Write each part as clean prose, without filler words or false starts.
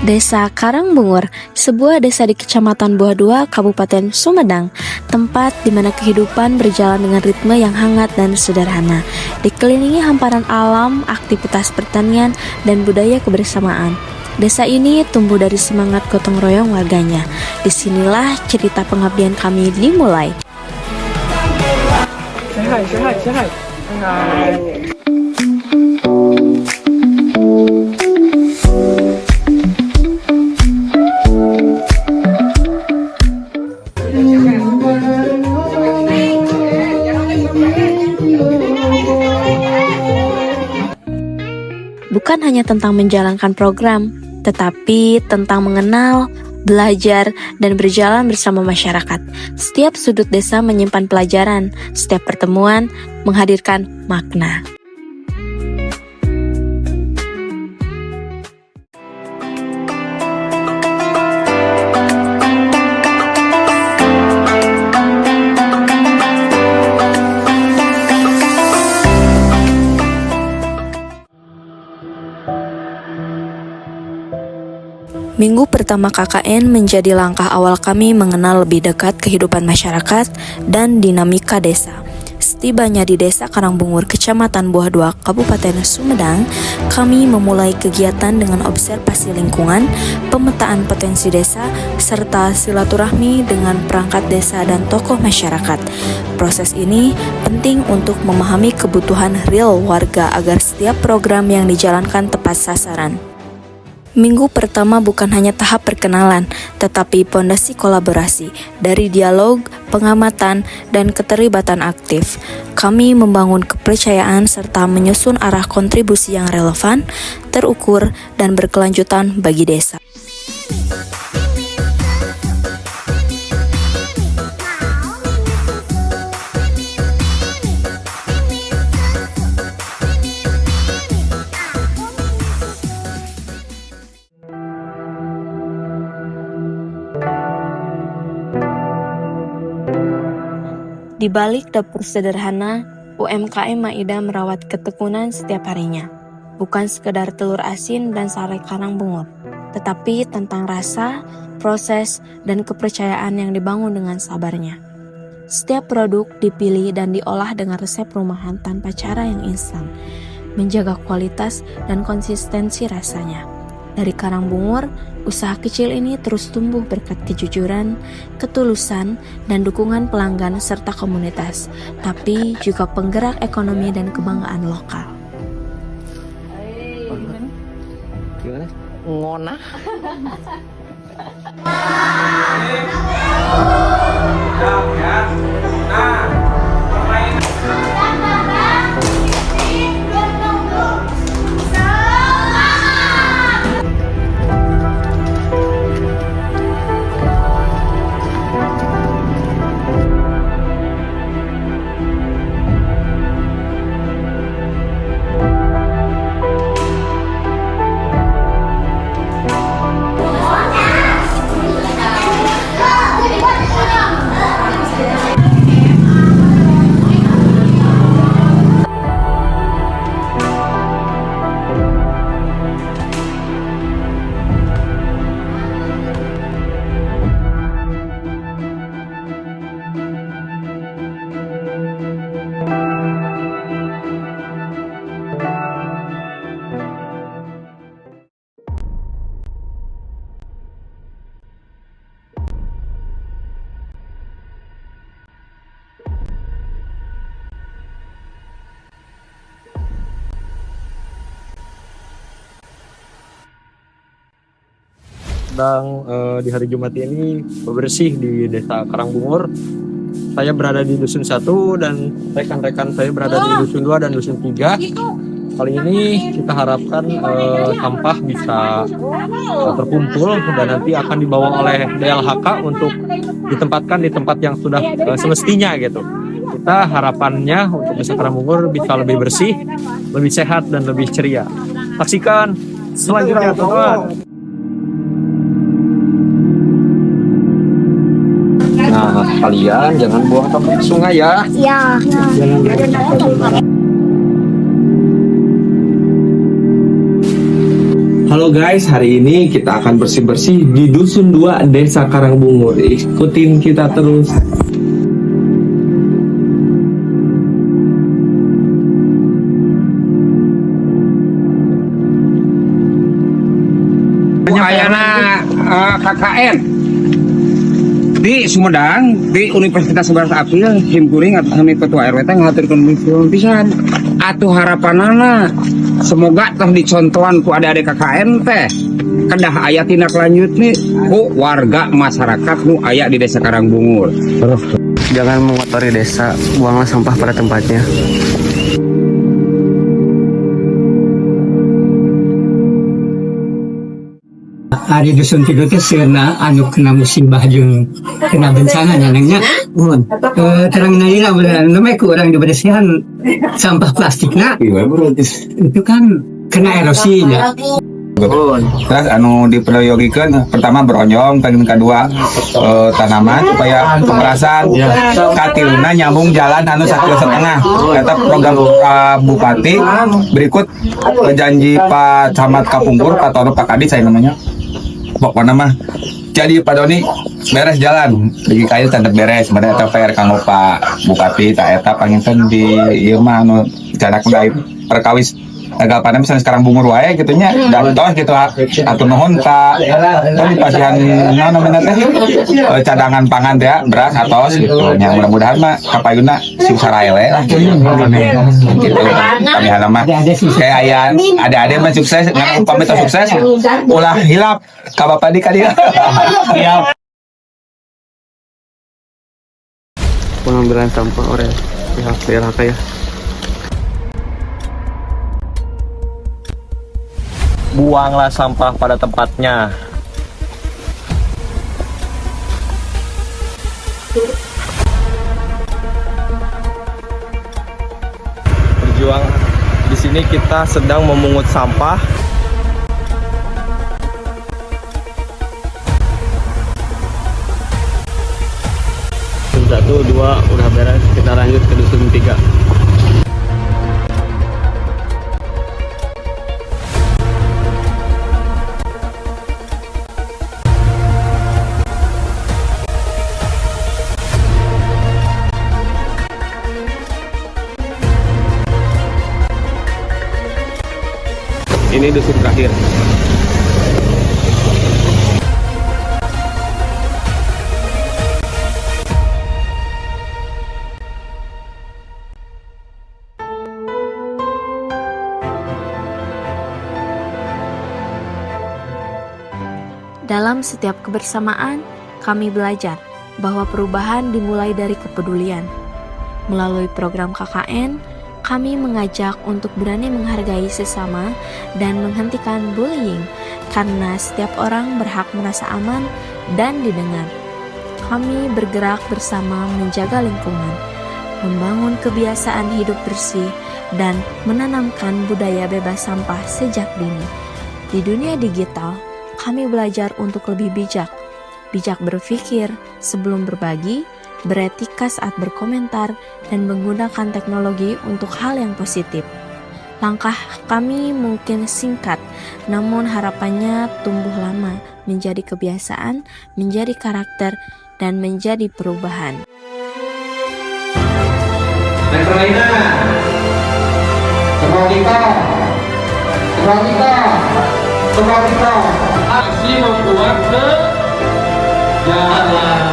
Desa Karangbungur, sebuah desa di Kecamatan Buah Dua, Kabupaten Sumedang, tempat di mana kehidupan berjalan dengan ritme yang hangat dan sederhana, dikelilingi hamparan alam, aktivitas pertanian, dan budaya kebersamaan. Desa ini tumbuh dari semangat gotong royong warganya. Disinilah cerita pengabdian kami dimulai. Bukan hanya tentang menjalankan program, tetapi tentang mengenal, belajar, dan berjalan bersama masyarakat. Setiap sudut desa menyimpan pelajaran, setiap pertemuan menghadirkan makna. Minggu pertama KKN menjadi langkah awal kami mengenal lebih dekat kehidupan masyarakat dan dinamika desa. Setibanya di Desa Karangbungur, Kecamatan Buah Dua, Kabupaten Sumedang, kami memulai kegiatan dengan observasi lingkungan, pemetaan potensi desa, serta silaturahmi dengan perangkat desa dan tokoh masyarakat. Proses ini penting untuk memahami kebutuhan real warga agar setiap program yang dijalankan tepat sasaran. Minggu pertama bukan hanya tahap perkenalan, tetapi pondasi kolaborasi dari dialog, pengamatan, dan keterlibatan aktif. Kami membangun kepercayaan serta menyusun arah kontribusi yang relevan, terukur, dan berkelanjutan bagi desa. Di balik dapur sederhana, UMKM Maida merawat ketekunan setiap harinya. Bukan sekedar telur asin dan sare Karangbungur, tetapi tentang rasa, proses, dan kepercayaan yang dibangun dengan sabarnya. Setiap produk dipilih dan diolah dengan resep rumahan tanpa cara yang instan, menjaga kualitas dan konsistensi rasanya. Dari Karangbungur, usaha kecil ini terus tumbuh berkat kejujuran, ketulusan, dan dukungan pelanggan serta komunitas, tapi juga penggerak ekonomi dan kebanggaan lokal. Gimana? Ngonah. Sedang di hari Jumat ini bebersih di Desa Karangbungur. Saya berada di Dusun 1 dan rekan-rekan saya berada di Dusun 2 dan Dusun 3. Kali ini kita harapkan sampah bisa terkumpul dan nanti akan dibawa oleh DLHK untuk ditempatkan di tempat yang sudah semestinya gitu. Kita harapannya untuk Desa Karangbungur bisa lebih bersih, lebih sehat, dan lebih ceria. Saksikan selanjutnya, teman-teman. Nah, kalian jangan buang sampah di sungai ya. Ya. Halo guys, hari ini kita akan bersih-bersih di Dusun 2 Desa Karangbungur. Ikutin kita terus. Ayana KKN di Sumedang di Universitas 11 April himpuring atau kami ketua RW teh ngaturkeun misi pisan atuh harapanana semoga teh dicontohan ku adik-adik KKN teh kedah aya tindak lanjut nih ku warga masyarakat nu aya di Desa Karangbungur. Jangan mengotori desa, buanglah sampah pada tempatnya. Hari dusun tiga teh seuna anu kena musibah jeung kena bencana nyanangnya mun terang nalina namanya ku orang dibersihan sampah plastikna itu kan kena erosinya. Terus anu diperyogikan pertama beronyong, yang kedua tanaman supaya pemerasan katiluna nyambung jalan anu 1,5 km. Eta program Bupati berikut janji Pak Camat Kapungkur Pak Tono Pak Kadi saya namanya. Pokoknya mah jadi Pak Doni beres jalan di kayu tanda beres mana eta PR kanggo Pak Bupati tak eta panginten di ieu mah anu jarak gaib perkawis agak pada misalnya sekarang bungur wae gitu nya dan toh gitu atur nuhun ka tadi pasihan naon namanya teh cadangan pangan teh beras atos gitu nya mudah-mudahan mah kapayuna si sarae we gitu kami mah kayak aya ade-ade mah sukses ngan pamit sukses ulah hilap ka Bapak di ka dieu. Pengambilan sampah oleh pihak PLHK ya. Buanglah sampah pada tempatnya. Berjuang di sini kita sedang memungut sampah. Dusun 1, 2 udah beres, kita lanjut ke Dusun 3. Ini dusun terakhir. Dalam setiap kebersamaan, kami belajar bahwa perubahan dimulai dari kepedulian. Melalui program KKN, kami mengajak untuk berani menghargai sesama dan menghentikan bullying karena setiap orang berhak merasa aman dan didengar. Kami bergerak bersama menjaga lingkungan, membangun kebiasaan hidup bersih, dan menanamkan budaya bebas sampah sejak dini. Di dunia digital, kami belajar untuk lebih bijak berpikir sebelum berbagi, beretika saat berkomentar, dan menggunakan teknologi untuk hal yang positif. Langkah kami mungkin singkat, namun harapannya tumbuh lama, menjadi kebiasaan, menjadi karakter, dan menjadi perubahan. Masih membuat ke jalan.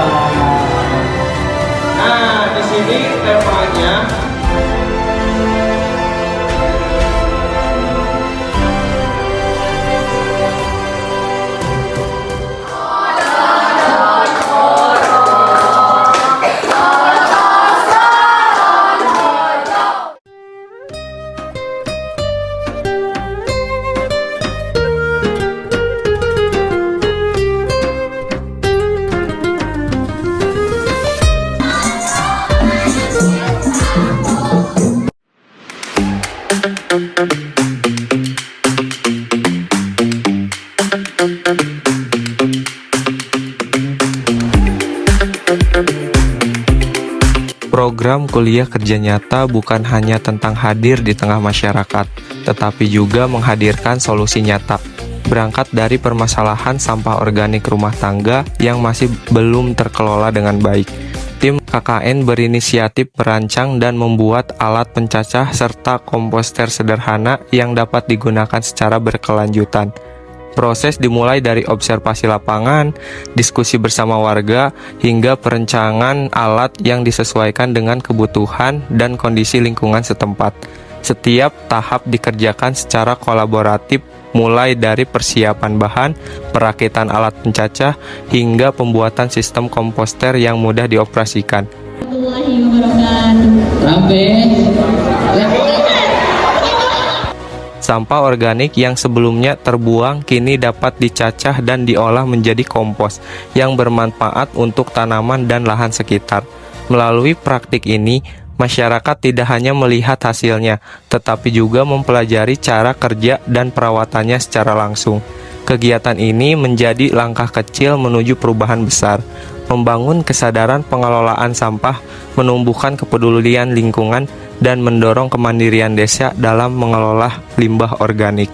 Nah, di sini temanya Program kuliah kerja nyata bukan hanya tentang hadir di tengah masyarakat, tetapi juga menghadirkan solusi nyata. berangkat dari permasalahan sampah organik rumah tangga yang masih belum terkelola dengan baik. Tim KKN berinisiatif merancang dan membuat alat pencacah serta komposter sederhana yang dapat digunakan secara berkelanjutan. Proses dimulai dari observasi lapangan, diskusi bersama warga, hingga perencanaan alat yang disesuaikan dengan kebutuhan dan kondisi lingkungan setempat. Setiap tahap dikerjakan secara kolaboratif, mulai dari persiapan bahan, perakitan alat pencacah, hingga pembuatan sistem komposter yang mudah dioperasikan. Sampah organik yang sebelumnya terbuang kini dapat dicacah dan diolah menjadi kompos yang bermanfaat untuk tanaman dan lahan sekitar. Melalui praktik ini, masyarakat tidak hanya melihat hasilnya, tetapi juga mempelajari cara kerja dan perawatannya secara langsung. Kegiatan ini menjadi langkah kecil menuju perubahan besar, membangun kesadaran pengelolaan sampah, menumbuhkan kepedulian lingkungan, dan mendorong kemandirian desa dalam mengelola limbah organik.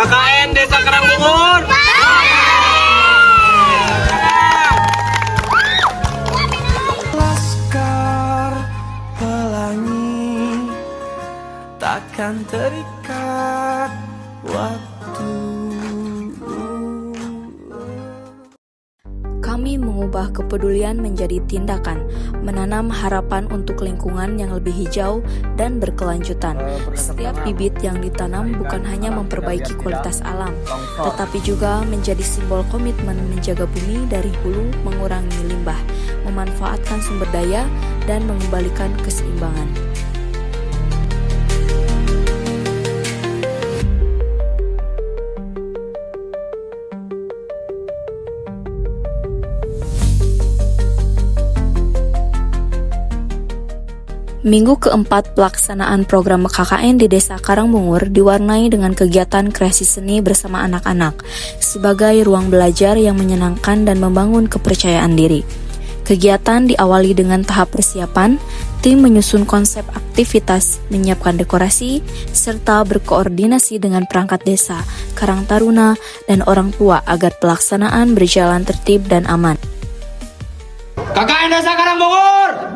KKN Desa Karangbungur. Laskar pelangi takkan terikat waktu. Kami mengubah kepedulian menjadi tindakan, menanam harapan untuk lingkungan yang lebih hijau dan berkelanjutan. Setiap bibit yang ditanam bukan hanya memperbaiki kualitas alam, tetapi juga menjadi simbol komitmen menjaga bumi dari hulu, mengurangi limbah, memanfaatkan sumber daya, dan mengembalikan keseimbangan. Minggu keempat pelaksanaan program KKN di Desa Karangbungur diwarnai dengan kegiatan kreasi seni bersama anak-anak sebagai ruang belajar yang menyenangkan dan membangun kepercayaan diri. Kegiatan diawali dengan tahap persiapan, tim menyusun konsep aktivitas, menyiapkan dekorasi, serta berkoordinasi dengan perangkat desa, Karang Taruna, dan orang tua agar pelaksanaan berjalan tertib dan aman. KKN Desa Karangbungur.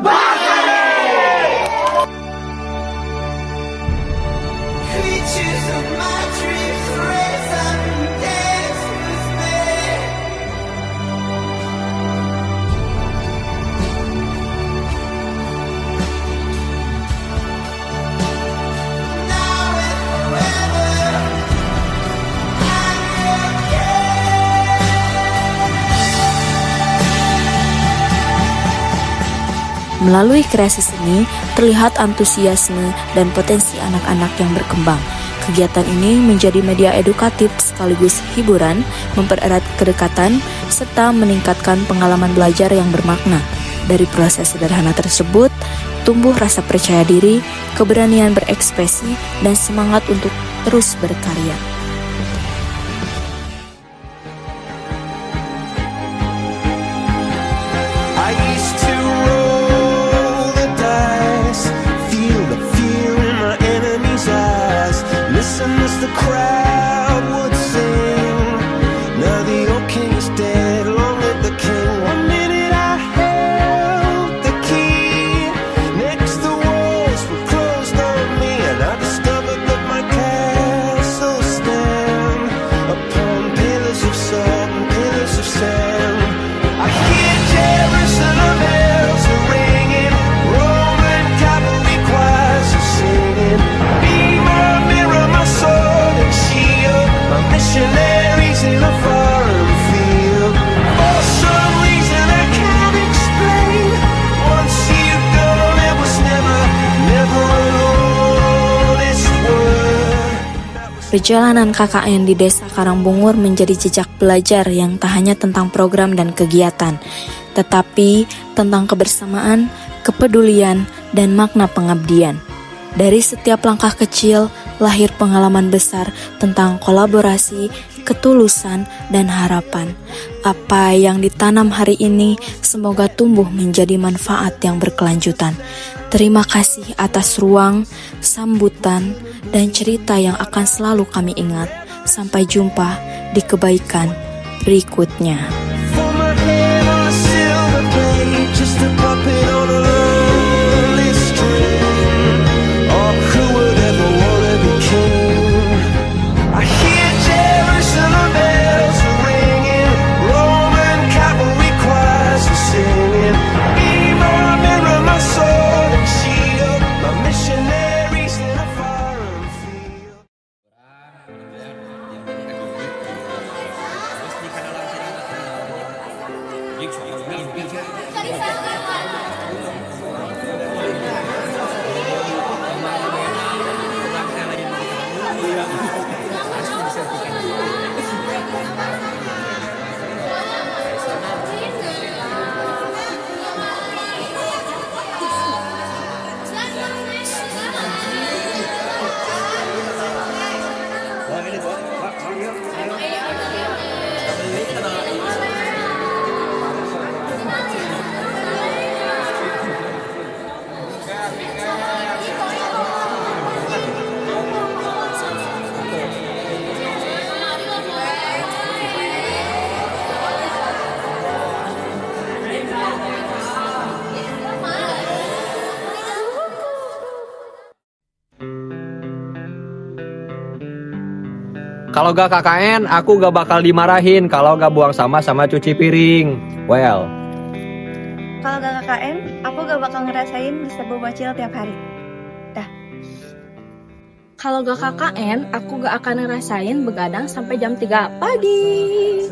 Melalui kreasi seni, terlihat antusiasme dan potensi anak-anak yang berkembang. Kegiatan ini menjadi media edukatif sekaligus hiburan, mempererat kedekatan, serta meningkatkan pengalaman belajar yang bermakna. Dari proses sederhana tersebut, tumbuh rasa percaya diri, keberanian berekspresi, dan semangat untuk terus berkarya. I used to roll the dice, feel the fear in my enemy's eyes, listen as the crowd would sing. Now the old king is dead, long live the king. One minute I held the key, next the walls were closed on me, and I discovered that my castle stand upon pillars of salt and pillars of sand. I hear Jerusalem bells are ringing, Roman cavalry choirs are singing. Be my mirror, my sword and shield, my missionaries in a foreign field. For some reason I can't explain, once you gone it was never, never alone. This word. Perjalanan KKN di Desa Karangbungur menjadi jejak belajar yang tak hanya tentang program dan kegiatan, tetapi tentang kebersamaan, kepedulian, dan makna pengabdian. Dari setiap langkah kecil, lahir pengalaman besar tentang kolaborasi, ketulusan, dan harapan. Apa yang ditanam hari ini semoga tumbuh menjadi manfaat yang berkelanjutan. Terima kasih atas ruang, sambutan, dan cerita yang akan selalu kami ingat. Sampai jumpa di kebaikan berikutnya. For my head on a silver blade, just a puppet on a lonely string. Oh, who would ever wanna be king? I hear Jerusalem bells are ringing, Roman cavalry choirs are singing. Be my mirror, my sword and shield, my missionaries in a foreign field. Kalau gak KKN, aku gak bakal dimarahin kalau gak buang sampah sama cuci piring. Well, Kalau gak KKN, aku gak bakal ngerasain bisa bobocil tiap hari. Dah. Kalau gak KKN, aku gak akan ngerasain begadang sampai jam 3 pagi.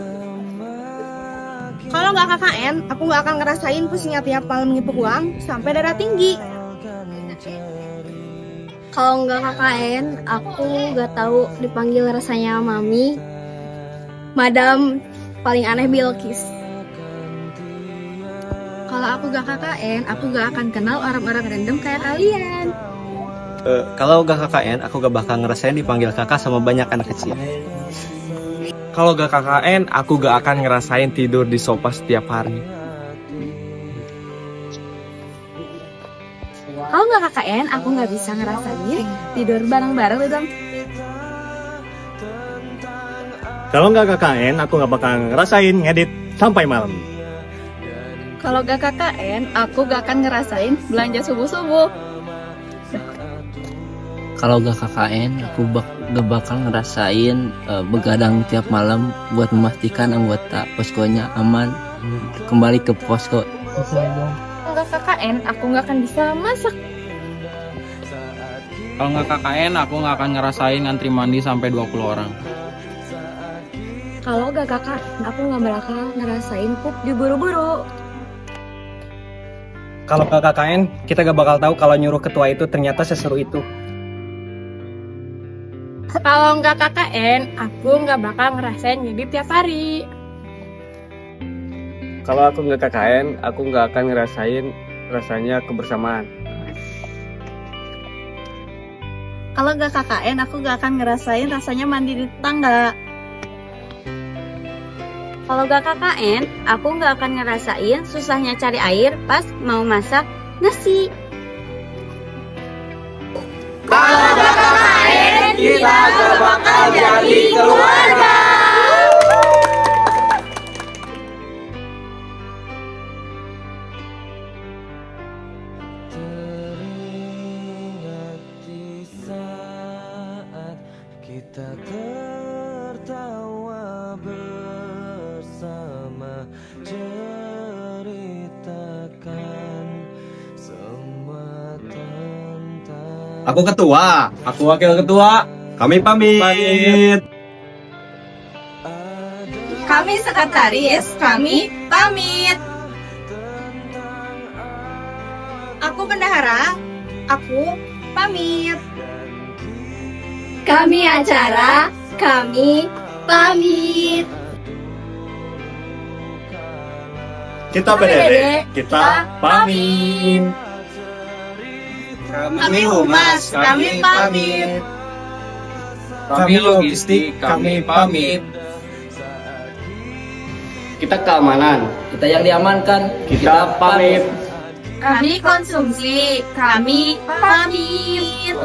Kalau gak KKN, aku gak akan ngerasain pusingnya tiap malam ngipuk uang sampai darah tinggi. Kalau nggak KKN, aku nggak tahu dipanggil rasanya mami, madam paling aneh Bilkis. Kalau aku gak KKN, aku gak akan kenal orang-orang random kayak kalian. Kalau gak KKN, aku gak bakal ngerasain dipanggil kakak sama banyak anak kecil. Kalau gak KKN, aku gak akan ngerasain tidur di sofa setiap hari. Kalau nggak KKN, aku nggak bisa ngerasain tidur bareng-bareng dong. Kalau nggak KKN, aku nggak bakal ngerasain ngedit sampai malam. Kalau gak KKN, aku gak akan ngerasain belanja subuh-subuh. Kalau gak KKN, aku gak bakal ngerasain begadang tiap malam buat memastikan anggota poskonya aman kembali ke posko. Kalau gak KKN, aku gak akan bisa masak. Kalau nggak KKN, aku nggak akan ngerasain ngantri mandi sampai 20 orang. Kalau gak KKN, aku gak bakal ngerasain pup diburu-buru. Kalau ke KKN, kita gak bakal tahu kalau nyuruh ketua itu ternyata seseru itu. Kalau nggak KKN, aku nggak bakal ngerasain ngedit tiap hari. Kalau aku nggak KKN, aku nggak akan ngerasain rasanya kebersamaan. Kalau nggak KKN, aku nggak akan ngerasain rasanya mandi di tetangga. Kalau nggak KKN, aku nggak akan ngerasain susahnya cari air pas mau masak nasi. Kalau nggak KKN, kita gak bakal jadi keluarga. Teringat di saat kita tertawa bersama, ceritakan semua tentang. Aku ketua, aku wakil ketua. Kami pamit. Kami sekretaris, kami pamit. Aku bendahara, aku pamit. Kami acara, kami pamit. Kita PDD, kita pamit. Kami humas, kami pamit. Kami logistik, kami pamit. Kita keamanan. Kita yang diamankan, Kita pamit. Kami konsumsi, kami pamit.